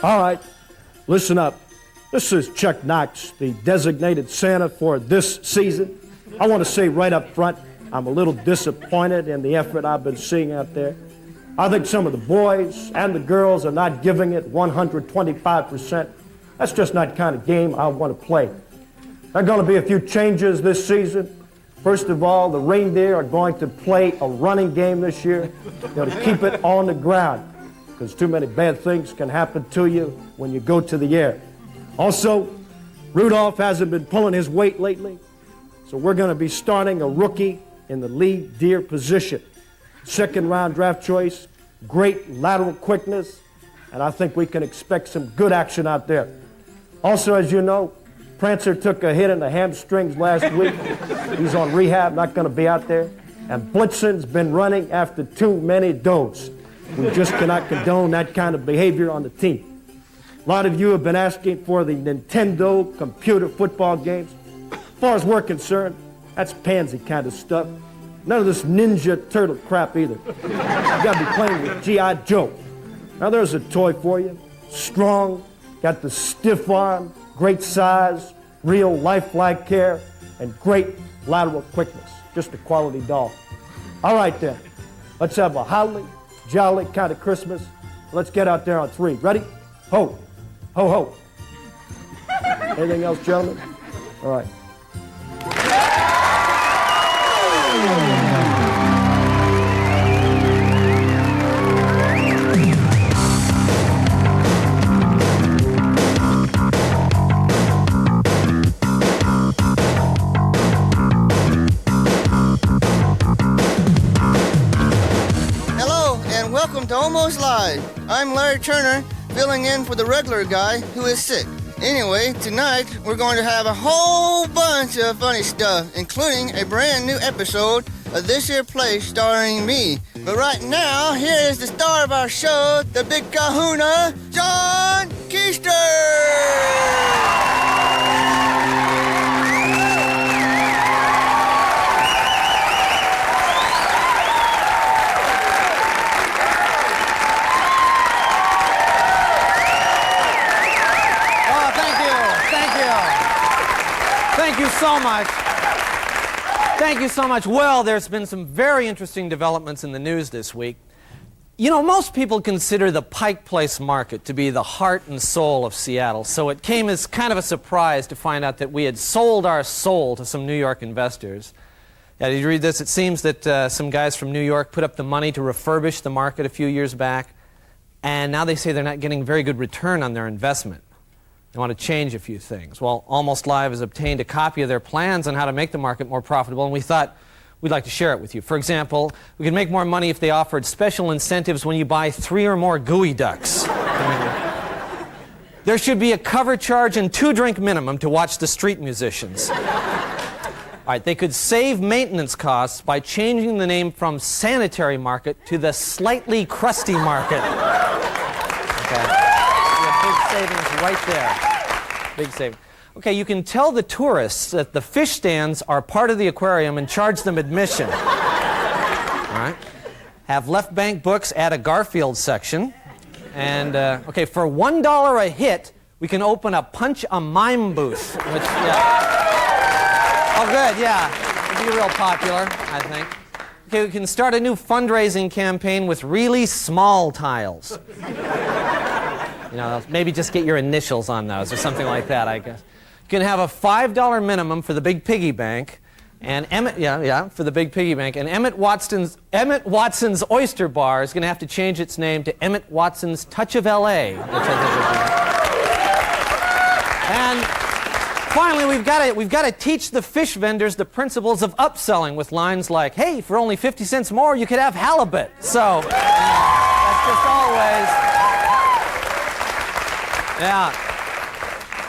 All right, listen up. This is Chuck Knox, the designated Santa for this season. I want to say right up front, I'm a little disappointed in the effort I've been seeing out there. I think some of the boys and the girls are not giving it 125%. That's just not the kind of game I want to play. There are going to be a few changes this season. First of all, the reindeer are going to play a running game this year, to keep it on the ground, because too many bad things can happen to you when you go to the air. Also, Rudolph hasn't been pulling his weight lately, so we're going to be starting a rookie in the lead deer position. Second-round draft choice, great lateral quickness, and I think we can expect some good action out there. Also, as you know, Prancer took a hit in the hamstrings last week. He's on rehab, not going to be out there. And Blitzen's been running after too many does. We just cannot condone that kind of behavior on the team. A lot of you have been asking for the Nintendo computer football games. As far as we're concerned, that's pansy kind of stuff. None of this Ninja Turtle crap either. You gotta be playing with G.I. Joe. Now there's a toy for you. Strong, got the stiff arm, great size, real lifelike care, and great lateral quickness. Just a quality doll. All right then, let's have a holly, jolly kind of Christmas. Let's get out there on three. Ready? Ho, ho, ho. Anything else, gentlemen? All right. Welcome to Almost Live. I'm Larry Turner, filling in for the regular guy who is sick. Anyway, tonight we're going to have a whole bunch of funny stuff, including a brand new episode of this here play starring me. But right now, here is the star of our show, the big kahuna, John Keister! Thank you so much. Thank you so much. Well, there's been some very interesting developments in the news this week. You know, most people consider the Pike Place market to be the heart and soul of Seattle, so it came as kind of a surprise to find out that we had sold our soul to some New York investors. Now, did you read this? It seems that some guys from New York put up the money to refurbish the market a few years back, and now they say they're not getting very good return on their investment. They want to change a few things. Well, Almost Live has obtained a copy of their plans on how to make the market more profitable, and we thought we'd like to share it with you. For example, we could make more money if they offered special incentives when you buy 3 or more gooey ducks. There should be a cover charge and 2-drink minimum to watch the street musicians. All right, they could save maintenance costs by changing the name from Sanitary Market to the Slightly Crusty Market. Okay. Savings right there. Big savings. Okay, you can tell the tourists that the fish stands are part of the aquarium and charge them admission. All right. Have left bank books add a Garfield section. And, okay, for $1 a hit, we can open a Punch a Mime booth. Which, yeah. Oh, good, yeah. It'll be real popular, I think. Okay, we can start a new fundraising campaign with really small tiles. You know, maybe just get your initials on those or something like that, I guess. You can have a $5 minimum for the big piggy bank, and for the big piggy bank. And Emmett Watson's Oyster Bar is going to have to change its name to Emmett Watson's Touch of L.A. Which I think would be. And finally, we've got to teach the fish vendors the principles of upselling with lines like, "Hey, for only 50 cents more, you could have halibut." So that's just always. Yeah,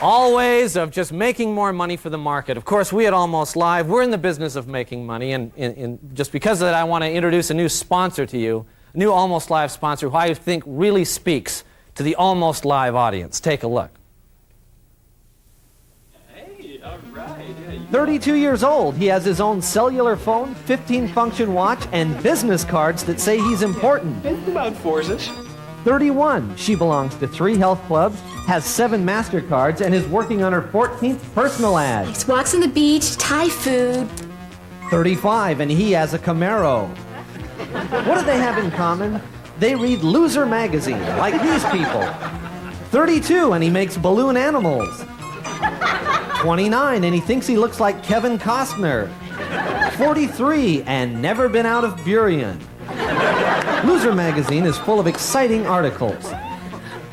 always of just making more money for the market. Of course, we at Almost Live, we're in the business of making money, and just because of that, I want to introduce a new sponsor to you, a new Almost Live sponsor who I think really speaks to the Almost Live audience. Take a look. Hey, all right. Yeah, 32 years old, he has his own cellular phone, 15-function watch, and business cards that say he's important. It's about 4-ish. 31. She belongs to 3 health clubs, has 7 MasterCards, and is working on her 14th personal ad. Likes walks on the beach, Thai food. 35, and he has a Camaro. What do they have in common? They read Loser magazine, like these people. 32, and he makes balloon animals. 29, and he thinks he looks like Kevin Costner. 43, and never been out of Burien. Loser magazine is full of exciting articles.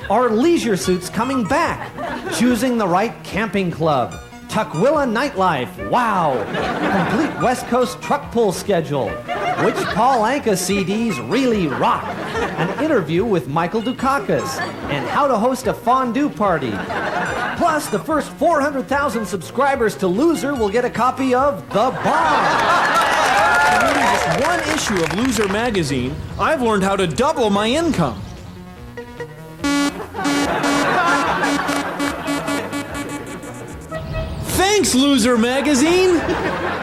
Are leisure suits coming back? Choosing the right camping club. Tukwila nightlife. Wow. Complete West Coast truck pull schedule. Which Paul Anka CDs really rock. An interview with Michael Dukakis. And how to host a fondue party. Plus, the first 400,000 subscribers to Loser will get a copy of The Bomb. In reading just one issue of Loser magazine, I've learned how to double my income. Thanks, Loser magazine!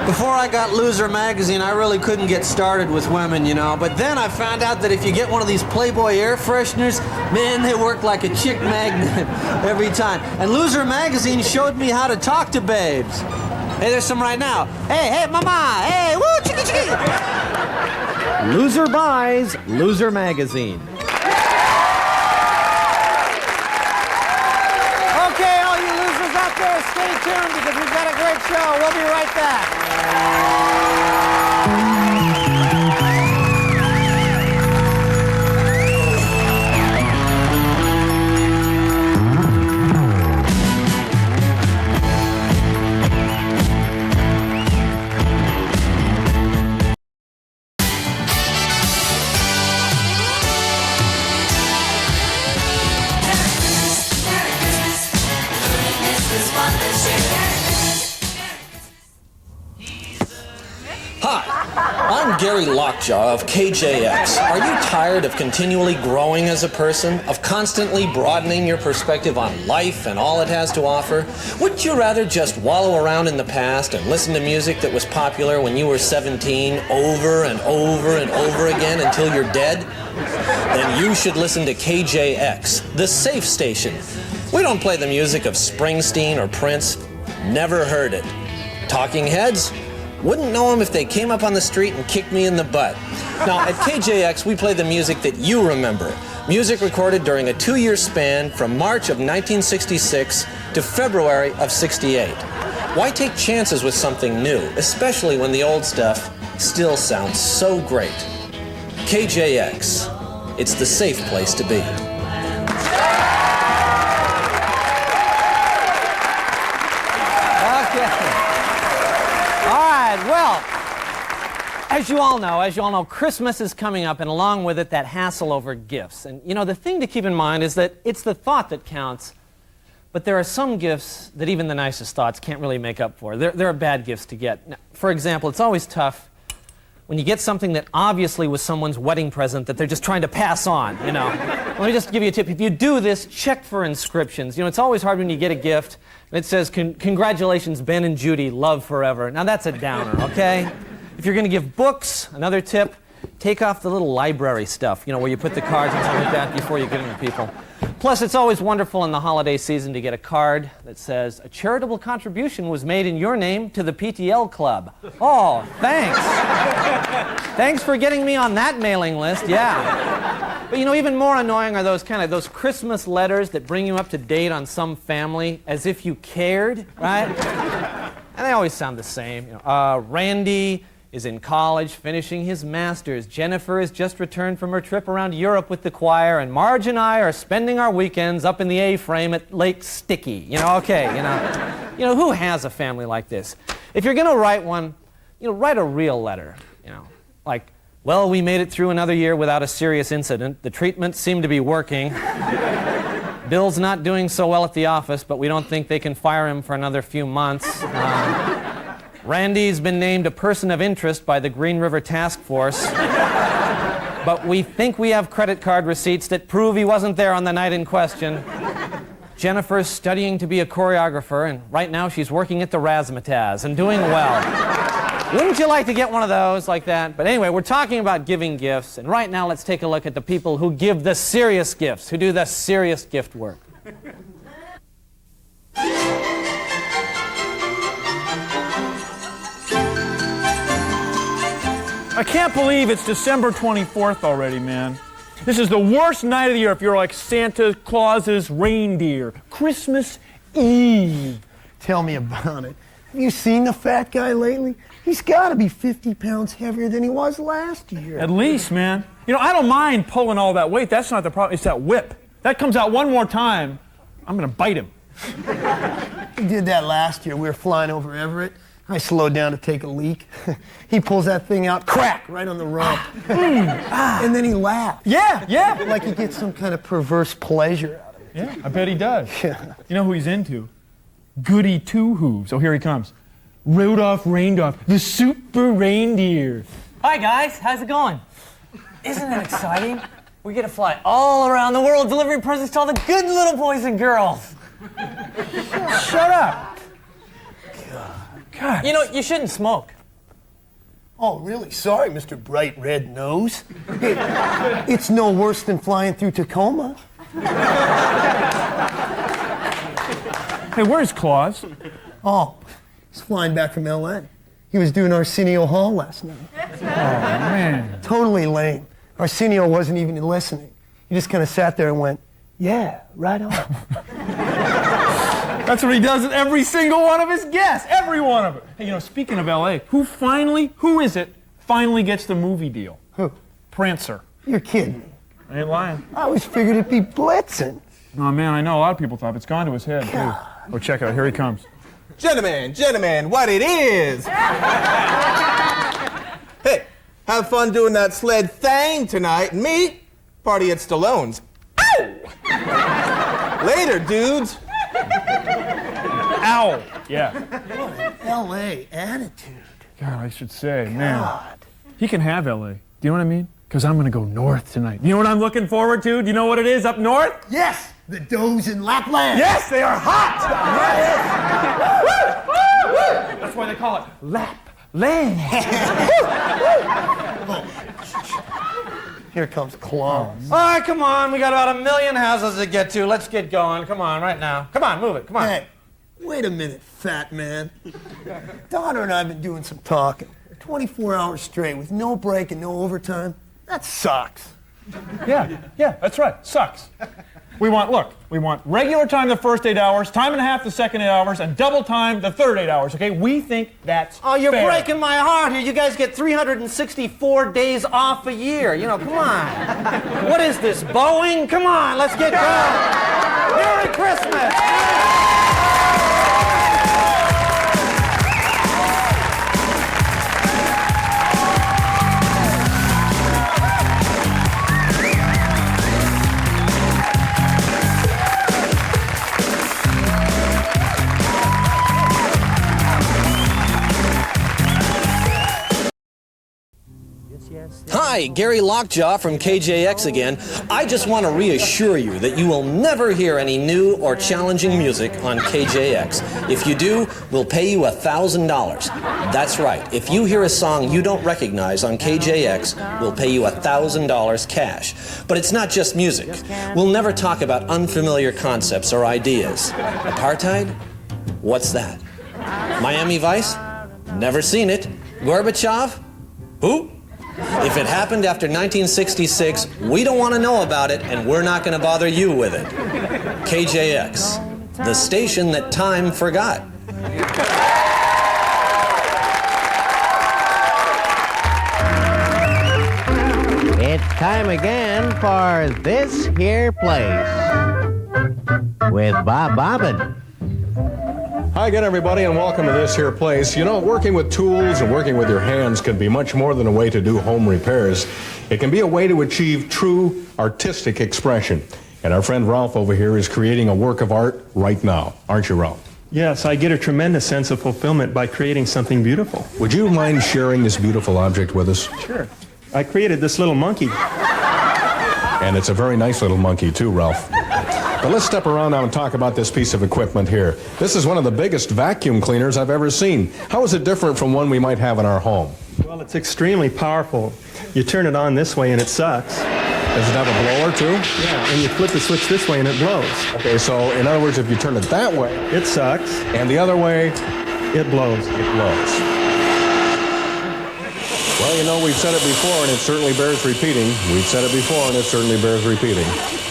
Before I got Loser magazine, I really couldn't get started with women, you know. But then I found out that if you get one of these Playboy air fresheners, man, they work like a chick magnet every time. And Loser magazine showed me how to talk to babes. Hey, there's some right now. Hey, mama! Hey, woo, chicka, chicka! Loser buys Loser magazine. Okay, all you losers out there, stay tuned because we've got a great show. We'll be right back. I'm Gary Lockjaw of KJX. Are you tired of continually growing as a person? Of constantly broadening your perspective on life and all it has to offer? Wouldn't you rather just wallow around in the past and listen to music that was popular when you were 17 over and over and over again until you're dead? Then you should listen to KJX, the safe station. We don't play the music of Springsteen or Prince. Never heard it. Talking Heads? Wouldn't know them if they came up on the street and kicked me in the butt. Now, at KJX, we play the music that you remember. Music recorded during a 2-year span from March of 1966 to February of '68. Why take chances with something new, especially when the old stuff still sounds so great? KJX. It's the safe place to be. Well, as you all know, Christmas is coming up, and along with it, that hassle over gifts. And, you know, the thing to keep in mind is that it's the thought that counts, but there are some gifts that even the nicest thoughts can't really make up for. There are bad gifts to get. Now, for example, it's always tough when you get something that obviously was someone's wedding present that they're just trying to pass on, you know. Let me just give you a tip. If you do this, check for inscriptions. You know, it's always hard when you get a gift and it says, congratulations, Ben and Judy, love forever. Now that's a downer, okay? If you're going to give books, another tip, take off the little library stuff, you know, where you put the cards and stuff like that before you give them to people. Plus, it's always wonderful in the holiday season to get a card that says, a charitable contribution was made in your name to the PTL Club. Oh, thanks. Thanks for getting me on that mailing list, yeah. But you know, even more annoying are those Christmas letters that bring you up to date on some family as if you cared, right? And they always sound the same. You know, Randy is in college finishing his master's. Jennifer has just returned from her trip around Europe with the choir, and Marge and I are spending our weekends up in the A-frame at Lake Sticky. You know, okay, you know, who has a family like this? If you're going to write one, you know, write a real letter, you know, like, well, we made it through another year without a serious incident. The treatments seem to be working. Bill's not doing so well at the office, but we don't think they can fire him for another few months. Randy's been named a person of interest by the Green River Task Force, but we think we have credit card receipts that prove he wasn't there on the night in question. Jennifer's studying to be a choreographer, and right now she's working at the Razzmatazz and doing well. Wouldn't you like to get one of those like that? But anyway, we're talking about giving gifts, and right now let's take a look at the people who give the serious gifts, who do the serious gift work. I can't believe it's December 24th already, man. This is the worst night of the year if you're like Santa Claus's reindeer. Christmas Eve. Tell me about it. Have you seen the fat guy lately? He's got to be 50 pounds heavier than he was last year. At least, man. You know, I don't mind pulling all that weight. That's not the problem. It's that whip. That comes out one more time, I'm going to bite him. He did that last year. We were flying over Everett. I slowed down to take a leak. He pulls that thing out, crack, right on the rump. And then he laughs. Yeah. Like he gets some kind of perverse pleasure out of it. Yeah, I bet he does. Yeah. You know who he's into? Goody Two-Hooves. Oh, here he comes. Rudolph Reindoff, the super reindeer. Hi guys, how's it going? Isn't that exciting? We get to fly all around the world delivering presents to all the good little boys and girls. Shut up. God. You know, you shouldn't smoke. Oh, really? Sorry, Mr. Bright Red Nose. It's no worse than flying through Tacoma. Hey, where's Claus? Oh, he's flying back from L.A. He was doing Arsenio Hall last night. Oh, man. Totally lame. Arsenio wasn't even listening. He just kind of sat there and went, yeah, right on. That's what he does at every single one of his guests. Every one of them. Hey, you know, speaking of L.A., who is it, finally gets the movie deal? Who? Prancer. You're kidding me. I ain't lying. I always figured it'd be Blitzen. Oh, man, I know a lot of people thought it's gone to his head, too. Oh, check it out. Here he comes. Gentlemen, what it is? Hey, have fun doing that sled thing tonight. And me, party at Stallone's. Ow! Later, dudes. Ow! Yeah. What an L.A. attitude. God, I should say, man. He can have L.A. Do you know what I mean? Because I'm going to go north tonight. You know what I'm looking forward to? Do you know what it is up north? Yes, the does in Lapland. Yes, they are hot! That's why they call it Lapland. Here comes Claus. All right, come on. We got about 1 million houses to get to. Let's get going. Come on, right now. Come on, move it. Come on. Hey, wait a minute, fat man. Daughter and I have been doing some talking. 24 hours straight with no break and no overtime. That sucks. Yeah, that's right. Sucks. We want regular time the first 8 hours, time and a half the second 8 hours, and double time the third 8 hours, okay? We think that's you're fair. breaking my heart here. You guys get 364 days off a year. You know, come on. What is this, Boeing? Come on, let's get going. Merry Christmas. Hi, Gary Lockjaw from KJX again. I just want to reassure you that you will never hear any new or challenging music on KJX. If you do, we'll pay you $1,000. That's right. If you hear a song you don't recognize on KJX, we'll pay you $1,000 cash. But it's not just music. We'll never talk about unfamiliar concepts or ideas. Apartheid? What's that? Miami Vice? Never seen it. Gorbachev? Who? If it happened after 1966, we don't want to know about it, and we're not going to bother you with it. KJX, the station that time forgot. It's time again for This Here Place with Bob Bobbin. Hi again, everybody, and welcome to This Here Place. You know, working with tools and working with your hands can be much more than a way to do home repairs. It can be a way to achieve true artistic expression. And our friend Ralph over here is creating a work of art right now. Aren't you, Ralph? Yes, I get a tremendous sense of fulfillment by creating something beautiful. Would you mind sharing this beautiful object with us? Sure. I created this little monkey. And it's a very nice little monkey, too, Ralph. But let's step around now and talk about this piece of equipment here. This is one of the biggest vacuum cleaners I've ever seen. How is it different from one we might have in our home? Well, it's extremely powerful. You turn it on this way and it sucks. Does it have a blower too? Yeah, and you flip the switch this way and it blows. Okay, so in other words, if you turn it that way, it sucks. And the other way, it blows. It blows. Well, you know, we've said it before, and it certainly bears repeating. We've said it before, and it certainly bears repeating.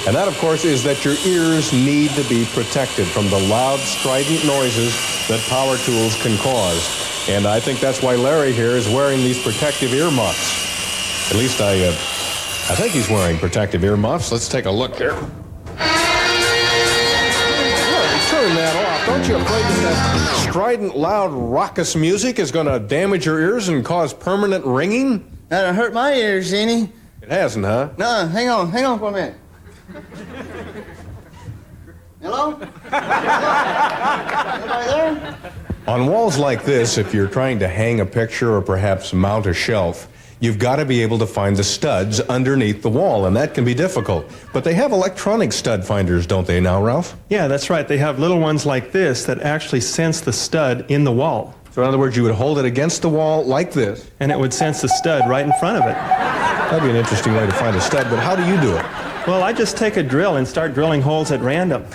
And that, of course, is that your ears need to be protected from the loud, strident noises that power tools can cause. And I think that's why Larry here is wearing these protective ear muffs. At least I think he's wearing protective ear muffs. Let's take a look here. Turn that off. Don't you afraid that strident, loud, raucous music is going to damage your ears and cause permanent ringing? That'll hurt my ears, Zini. It hasn't, huh? No, hang on for a minute. Hello? Anybody there? On walls like this, if you're trying to hang a picture or perhaps mount a shelf, you've got to be able to find the studs underneath the wall, and that can be difficult. But they have electronic stud finders, don't they now, Ralph? Yeah, that's right. They have little ones like this that actually sense the stud in the wall. So in other words, you would hold it against the wall like this. And it would sense the stud right in front of it. That'd be an interesting way to find a stud, but how do you do it? Well, I just take a drill and start drilling holes at random.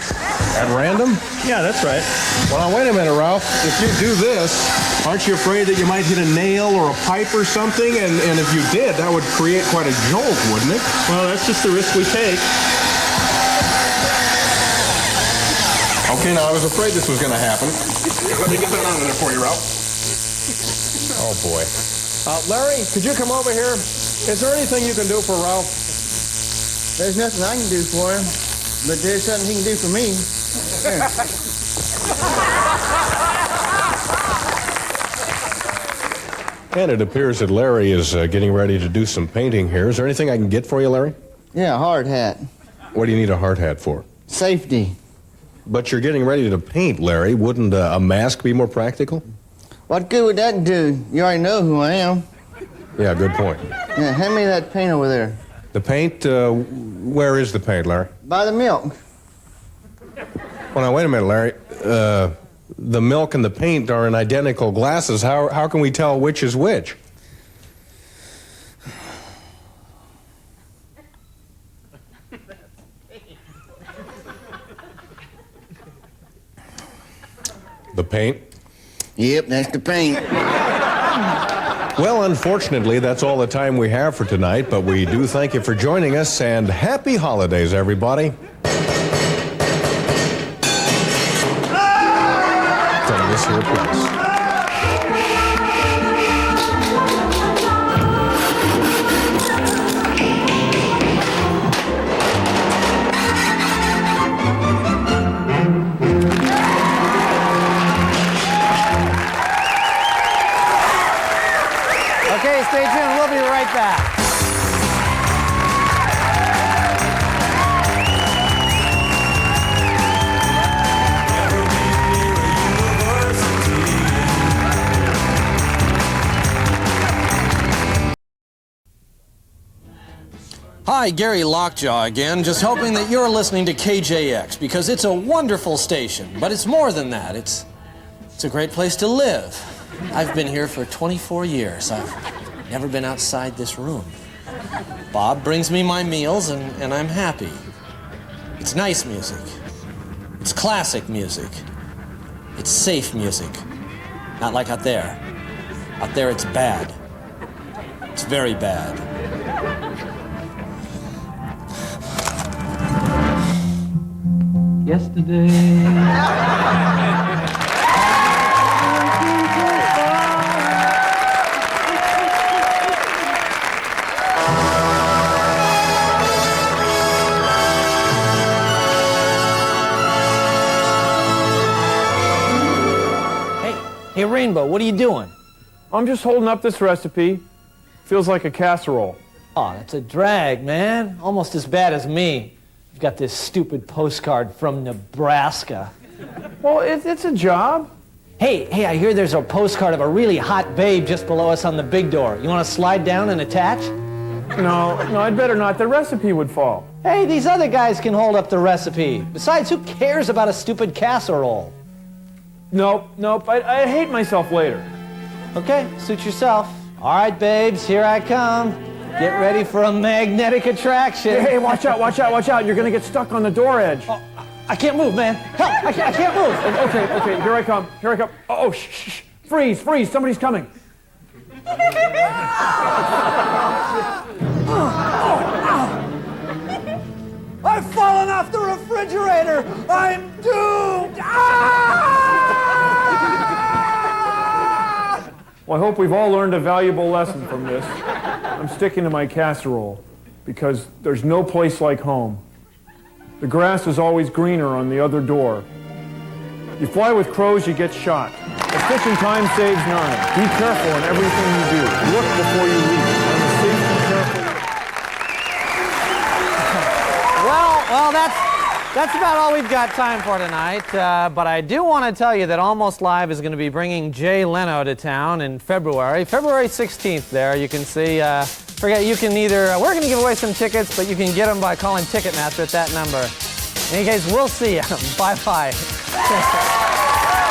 At random? Yeah, that's right. Well, now, wait a minute, Ralph. If you do this, aren't you afraid that you might hit a nail or a pipe or something? And if you did, that would create quite a jolt, wouldn't it? Well, that's just the risk we take. Okay, now, I was afraid this was going to happen. Let me get that on there for you, Ralph. Oh, boy. Larry, could you come over here? Is there anything you can do for Ralph? There's nothing I can do for him, but there's something he can do for me. And it appears that Larry is getting ready to do some painting here. Is there anything I can get for you, Larry? Yeah, a hard hat. What do you need a hard hat for? Safety. But you're getting ready to paint, Larry. Wouldn't a mask be more practical? What good would that do? You already know who I am. Yeah, good point. Yeah, hand me that paint over there. The paint, where is the paint, Larry? By the milk. Well, now, wait a minute, Larry. The milk and the paint are in identical glasses. How can we tell which is which? The paint? Yep, that's the paint. Well, unfortunately, that's all the time we have for tonight, but we do thank you for joining us, and happy holidays, everybody. From this here place. Okay, stay tuned. We'll be right back. Hi, Gary Lockjaw again, just hoping that you're listening to KJX, because it's a wonderful station, but it's more than that. It's a great place to live. I've been here for 24 years. I've never been outside this room. Bob brings me my meals, and I'm happy. It's nice music. It's classic music. It's safe music. Not like out there. Out there, it's bad. It's very bad. Yesterday. Hey, Rainbow, what are you doing? I'm just holding up this recipe. Feels like a casserole. Oh, that's a drag, man. Almost as bad as me. I've got this stupid postcard from Nebraska. Well, it's a job. Hey, I hear there's a postcard of a really hot babe just below us on the big door. You want to slide down and attach? No, I'd better not. The recipe would fall. Hey, these other guys can hold up the recipe. Besides, who cares about a stupid casserole? Nope. I hate myself later. Okay, suit yourself. All right, babes, here I come. Get ready for a magnetic attraction. Hey, watch out. You're going to get stuck on the door edge. Oh, I can't move, man. Help, I can't move. Okay, here I come. Oh, shh. Freeze, somebody's coming. I've fallen off the refrigerator. I'm doomed. Well, I hope we've all learned a valuable lesson from this. I'm sticking to my casserole because there's no place like home. The grass is always greener on the other door. You fly with crows, you get shot. Efficient time saves none. Be careful in everything you do. Look before you leave. And the safety careful. Well, that's about all we've got time for tonight. But I do want to tell you that Almost Live is going to be bringing Jay Leno to town in February 16th. There, you can see. You can either. We're going to give away some tickets, but you can get them by calling Ticketmaster at that number. In any case, we'll see you. Bye-bye.